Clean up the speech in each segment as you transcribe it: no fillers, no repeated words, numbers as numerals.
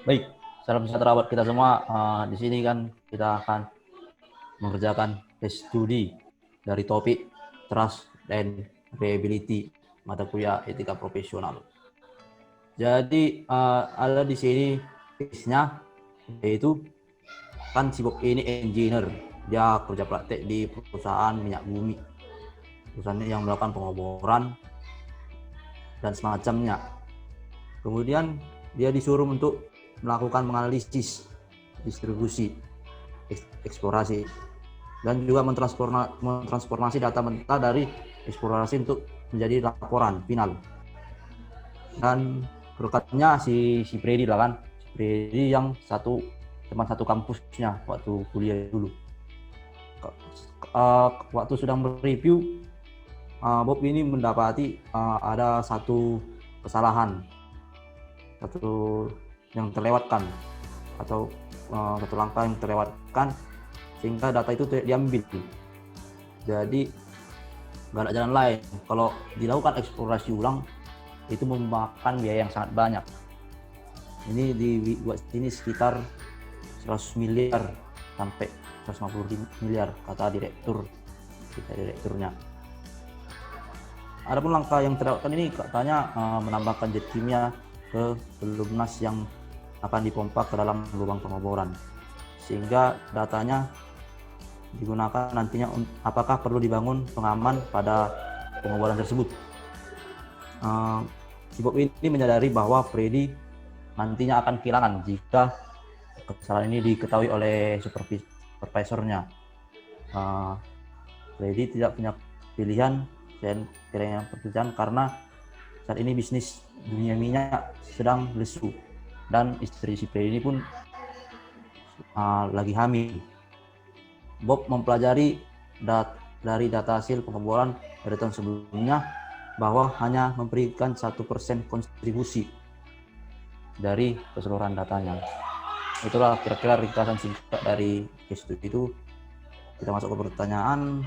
Baik, salam sejahtera buat kita semua. Di sini kan kita akan mengerjakan case studi dari topik Trust and Reliability mata kuliah etika profesional. Jadi ada di sini case-nya, yaitu kan si Bob ini engineer, dia kerja praktek di perusahaan minyak bumi, perusahaan yang melakukan pengoboran dan semacamnya. Kemudian dia disuruh untuk melakukan menganalisis distribusi, eksplorasi, dan juga mentransformasi data mentah dari eksplorasi untuk menjadi laporan final. Dan rekannya si Freddy lah kan, Freddy yang teman satu kampusnya waktu kuliah dulu. Waktu sedang mereview, Bob ini mendapati ada satu kesalahan, satu yang terlewatkan, atau satu langkah yang terlewatkan, sehingga data itu diambil. Jadi nggak ada jalan lain. Kalau dilakukan eksplorasi ulang, itu memakan biaya yang sangat banyak. Ini dibuat sini sekitar 100 miliar sampai 150 miliar kata direkturnya. Adapun langkah yang terlewatkan ini katanya menambahkan zat kimia ke pelumas yang akan dipompa ke dalam lubang pengoboran, sehingga datanya digunakan nantinya apakah perlu dibangun pengaman pada pengoboran tersebut. Si Bob ini menyadari bahwa Freddy nantinya akan kehilangan jika kesalahan ini diketahui oleh supervisornya. Freddy tidak punya pilihan dan pekerjaan karena saat ini bisnis dunia minyak sedang lesu, dan istri si Freddy ini pun lagi hamil. Bob mempelajari dari data hasil pengeboran dari tahun sebelumnya bahwa hanya memberikan 1% kontribusi dari keseluruhan datanya. Itulah kira-kira ringkasan singkat dari case studi itu. Kita masuk ke pertanyaan.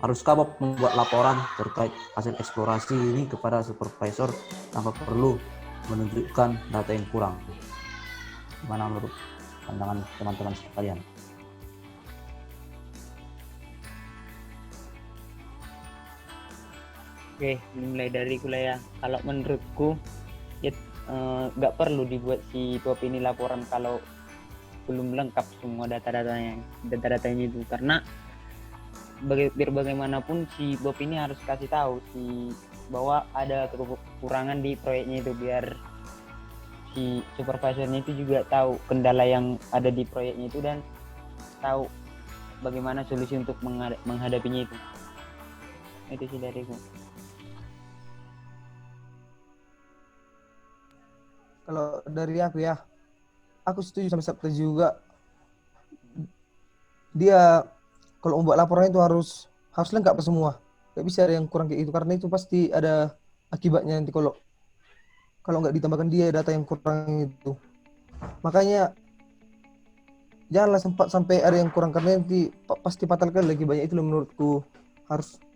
Haruskah Bob membuat laporan terkait hasil eksplorasi ini kepada supervisor tanpa perlu menunjukkan data yang kurang? Gimana menurut pandangan teman-teman sekalian? Oke, mulai dari kuliah. Kalau menurutku, ya nggak perlu dibuat si Bob ini laporan kalau belum lengkap semua data-datanya itu, karena biar bagaimanapun si Bob ini harus kasih tahu bahwa ada kekurangan di proyeknya itu, biar si supervisornya itu juga tahu kendala yang ada di proyeknya itu dan tahu bagaimana solusi untuk menghadapinya itu. Itu sih dariku. Kalau dari aku ya, aku setuju sama Sabta juga. Dia kalau membuat laporan itu harus lengkap semua. Gak bisa ada yang kurang kayak itu, karena itu pasti ada akibatnya nanti kalau nggak ditambahkan dia data yang kurang itu. Makanya janganlah sempat sampai ada yang kurang, karena nanti pasti fatal kan lagi banyak. Itu menurutku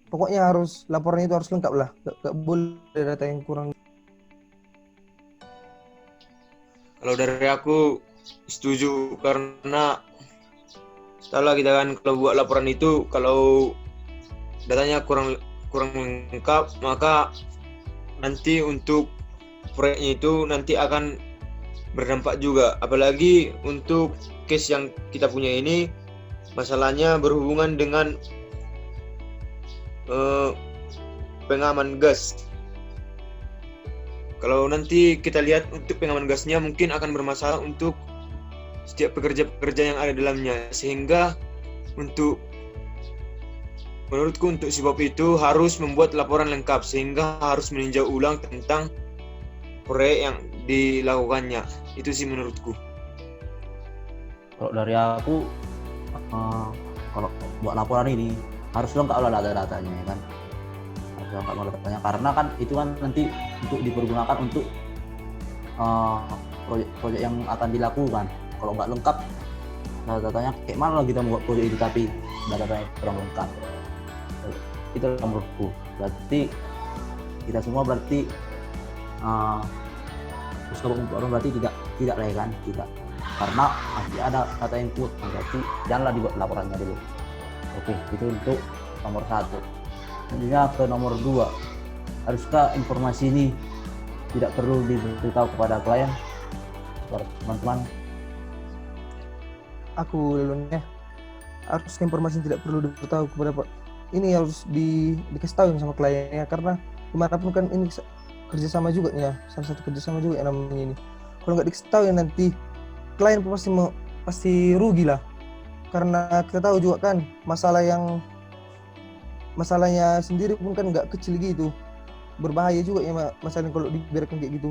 pokoknya harus laporannya itu harus lengkap lah. Gak boleh ada data yang kurang. Kalau dari aku setuju, karena setelah kita kan kalau buat laporan itu kalau datanya kurang lengkap, maka nanti untuk proyeknya itu nanti akan berdampak juga. Apalagi untuk case yang kita punya ini, masalahnya berhubungan dengan pengaman gas. Kalau nanti kita lihat untuk pengaman gasnya mungkin akan bermasalah untuk setiap pekerja-pekerja yang ada dalamnya, sehingga menurutku untuk si Bob itu harus membuat laporan lengkap, sehingga harus meninjau ulang tentang proyek yang dilakukannya. Itu sih menurutku. Kalau dari aku, kalau buat laporan ini harus lengkap lah data-datanya, ya kan? Harus lengkap data-datanya, karena kan itu kan nanti untuk dipergunakan untuk proyek yang akan dilakukan. Kalau nggak lengkap data-datanya, kayak mana kita membuat proyek itu tapi data-datanya kurang lengkap? Itu menurutku. Berarti kita semua berarti berarti Tidak lah ya kan, tidak. Karena masih ada data yang kuat, berarti janganlah dibuat laporannya dulu. Oke, itu untuk nomor 1. Selanjutnya ke nomor 2. Haruskah informasi ini tidak perlu diberitahu kepada klien? Teman-teman, Aku dulunya harus informasi yang tidak perlu diberitahu kepada ini harus dikasih tahu sama kliennya, karena dimanapun kan ini kerjasama juga ya, salah satu kerjasama juga yang namanya ini. Kalau nggak dikasih tahu ya nanti klien pun pasti rugi lah, karena kita tahu juga kan masalahnya sendiri pun kan nggak kecil gitu, berbahaya juga ya masalahnya kalau dibiarkan kayak gitu.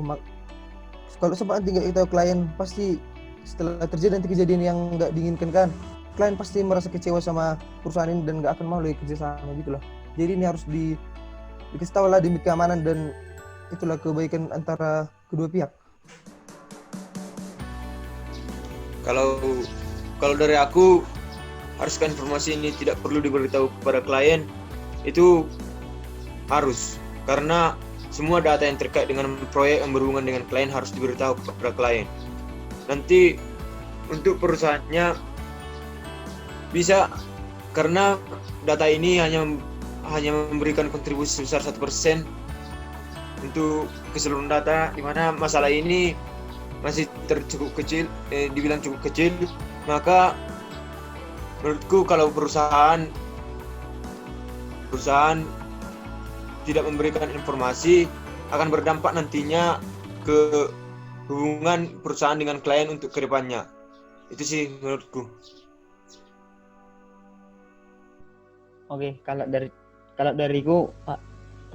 Kalau sempat nanti nggak tahu klien, pasti setelah terjadi nanti kejadian yang nggak diinginkan kan, klien pasti merasa kecewa sama perusahaan ini dan nggak akan mau lagi kerja sama gitulah. Jadi ini harus dikasih tahu lah demi keamanan dan itulah kebaikan antara kedua pihak. Kalau dari aku, haruskah informasi ini tidak perlu diberitahu kepada klien? Itu harus, karena semua data yang terkait dengan proyek yang berhubungan dengan klien harus diberitahu kepada klien. Nanti untuk perusahaannya bisa, karena data ini hanya memberikan kontribusi sebesar 1% untuk keseluruhan data, di mana masalah ini masih cukup kecil, dibilang cukup kecil. Maka menurutku kalau perusahaan tidak memberikan informasi akan berdampak nantinya ke hubungan perusahaan dengan klien untuk kedepannya. Itu sih menurutku. Oke, kalau dariku Pak,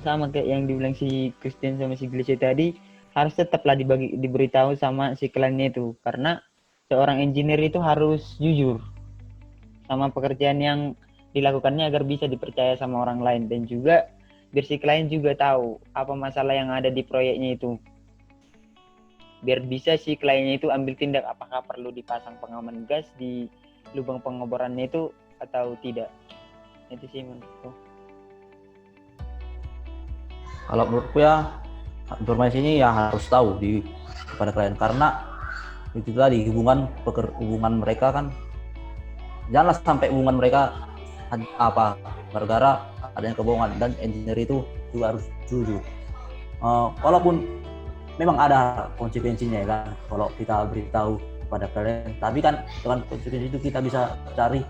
sama kayak yang dibilang si Christian sama si Glitch tadi, harus tetaplah diberitahu sama si kliennya itu, karena seorang engineer itu harus jujur sama pekerjaan yang dilakukannya agar bisa dipercaya sama orang lain, dan juga biar si klien juga tahu apa masalah yang ada di proyeknya itu, biar bisa si kliennya itu ambil tindak apakah perlu dipasang pengaman gas di lubang pengeborannya itu atau tidak. Itu sih menurutku. kalau menurutku ya informasi ini ya harus tahu kepada klien, karena itu tadi hubungan mereka kan, janganlah sampai hubungan mereka gara-gara adanya kebohongan, dan engineer itu juga harus jujur. Walaupun memang ada konsekuensinya ya kan kalau kita beritahu kepada klien, tapi kan dengan konsekuensi itu kita bisa cari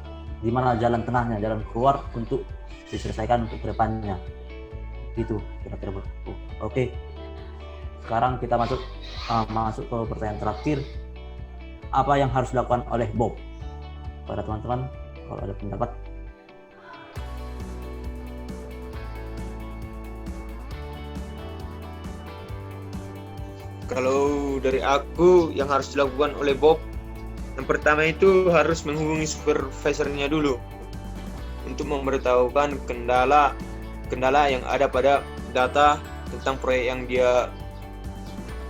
di mana jalan tengahnya, jalan keluar untuk diselesaikan untuk kedepannya. Gitu kira-kira menurutku. Oke, sekarang kita masuk ke pertanyaan terakhir. Apa yang harus dilakukan oleh Bob? Pada teman-teman kalau ada pendapat. Kalau dari aku, yang harus dilakukan oleh Bob, yang pertama itu harus menghubungi supervisornya dulu untuk memberitahukan kendala yang ada pada data tentang proyek yang dia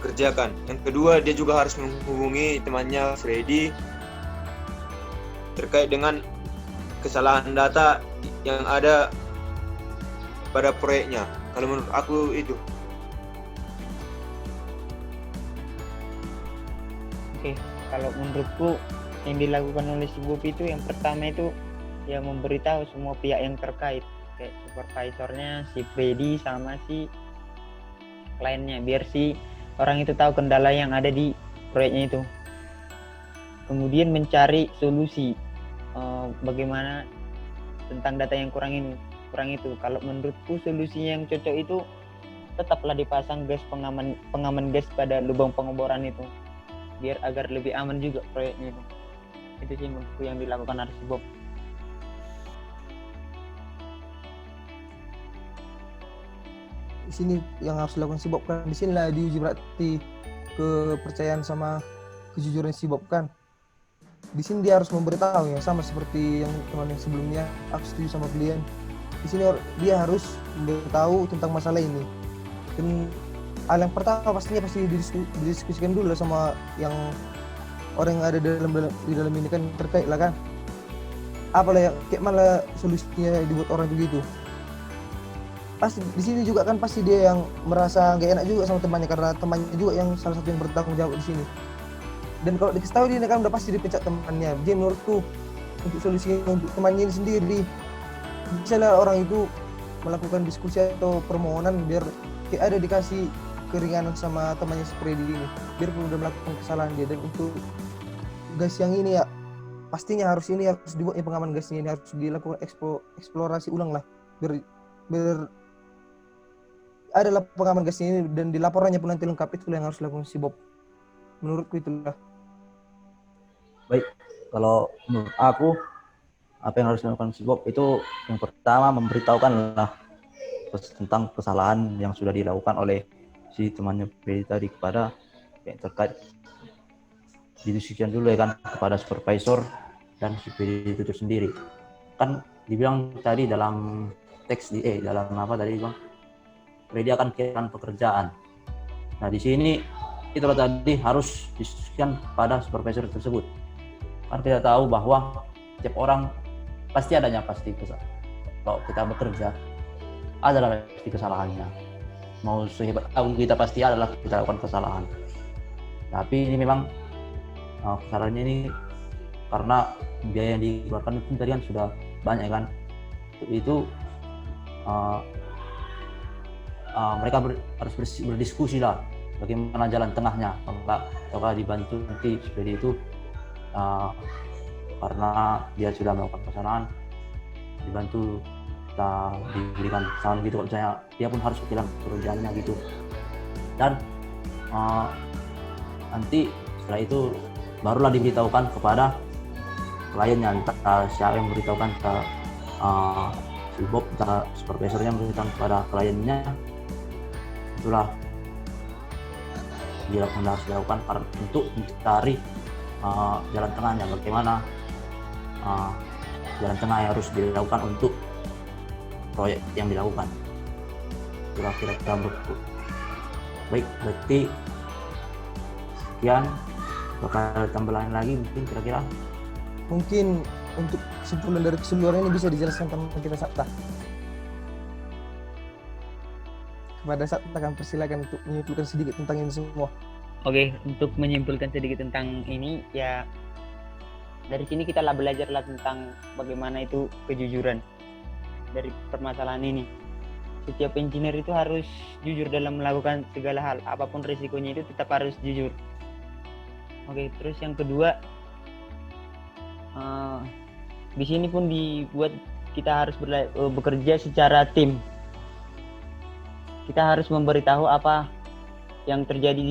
kerjakan. Yang kedua, dia juga harus menghubungi temannya Freddy terkait dengan kesalahan data yang ada pada proyeknya. Kalau menurut aku itu. Oke, kalau menurutku yang dilakukan oleh si Bob itu yang pertama itu ya memberitahu semua pihak yang terkait, kayak supervisornya, si Freddy sama si kliennya, biar si orang itu tahu kendala yang ada di proyeknya itu. Kemudian mencari solusi bagaimana tentang data yang kurang itu. Kalau menurutku solusi yang cocok itu tetaplah dipasang gas pengaman gas pada lubang pengeboran itu, biar agar lebih aman juga proyeknya itu. Itu sih menurutku yang dilakukan harus Bob. Di sini yang harus dilakukan si Bob kan, di sinilah diuji berarti kepercayaan sama kejujuran si Bob kan. Di sini dia harus memberitahu ya, sama seperti yang teman yang sebelumnya, aku setuju sama klien. Di sini dia harus memberitahu tentang masalah ini. Dan hal yang pertama pasti didiskusikan dulu sama yang orang yang ada di dalam ini kan, terkait lah kan. Apalah ya, kayak malah solusinya dibuat orang begitu. Pasti di sini juga kan pasti dia yang merasa nggak enak juga sama temannya, karena temannya juga yang salah satu yang bertanggung jawab di sini. Dan kalau dikasih tahu dia kan udah pasti dipecat temannya. Jadi menurutku untuk solusi untuk temannya ini sendiri, bisa lah orang itu melakukan diskusi atau permohonan biar kayak ada dikasih keringanan sama temannya si Freddy ini, biarpun udah melakukan kesalahan dia. Dan untuk gas yang ini ya pastinya harus dibuatnya pengaman gasnya ini harus dilakukan eksplorasi ulang lah, biar adalah pengaman gasnya ini dan di laporannya pun nanti lengkap. Itu yang harus dilakukan si Bob, menurutku itulah. Baik, kalau menurut aku apa yang harus dilakukan si Bob itu yang pertama memberitahukan lah tentang kesalahan yang sudah dilakukan oleh si temannya Freddy tadi kepada yang terkait, didiskusikan dulu ya kan kepada supervisor dan si Freddy itu sendiri. Kan dibilang tadi dalam teks dalam apa tadi Bang, Freddy akan kehilangan pekerjaan. Nah di sini itulah tadi harus diskusikan pada supervisor tersebut. Kan kita tahu bahwa setiap orang pasti kesalahan. Kalau kita bekerja adalah pasti kesalahannya. Mau sehebat apapun kita pasti adalah kita lakukan kesalahan. Tapi ini memang kesalahannya ini karena biaya yang dikeluarkan itu tadi kan sudah banyak kan. Itu mereka harus berdiskusi lah bagaimana jalan tengahnya. Apakah dibantu nanti seperti itu karena dia sudah melakukan kesalahan, dibantu kita diberikan saran gitu, kalau misalnya dia pun harus kehilangan pekerjaannya gitu. Dan nanti setelah itu barulah diberitahukan kepada kliennya, entah siapa yang memberitahukan ke si Bob, entah supervisornya memberitahukan kepada kliennya. Itulah dia harus dilakukan untuk mencari jalan tengahnya, bagaimana jalan tengah yang harus dilakukan untuk proyek yang dilakukan. Itulah kira-kira menurutku. Baik, berarti sekian. Bakal tambahan lagi mungkin kira-kira? Mungkin untuk kesimpulan dari keseluruhan ini bisa dijelaskan teman kita Sabta. Kepada Sabta kami persilakan untuk menyimpulkan sedikit tentang ini semua. Oke, untuk menyimpulkan sedikit tentang ini ya, dari sini kita lah belajarlah tentang bagaimana itu kejujuran dari permasalahan ini. Setiap engineer itu harus jujur dalam melakukan segala hal, apapun risikonya itu tetap harus jujur. Oke, terus yang kedua, di sini pun dibuat kita harus bekerja secara tim. Kita harus memberitahu apa yang terjadi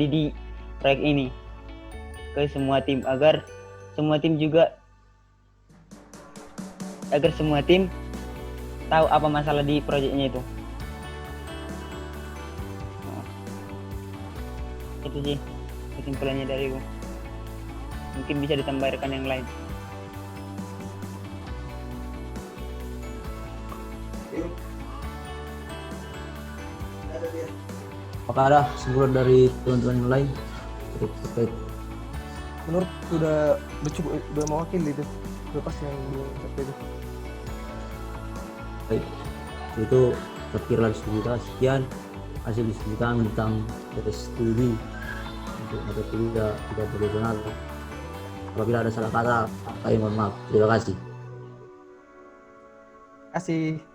di proyek ini ke semua tim, agar semua tim tahu apa masalah di proyeknya itu. Itu sih kesimpulannya dariku. Mungkin bisa ditambahkan yang lain. Apakah ada kesimpulan dari teman-teman yang lain terkait? Menurut udah cukup, udah mewakili itu, udah pasti yang seperti itu. Baik, itu terakhirlah diskusi kita. Sekian hasil diskusi kami tentang studi untuk mata kuliah tidak profesional. Apabila ada salah kata, kami mohon maaf. Terima kasih. Kasih.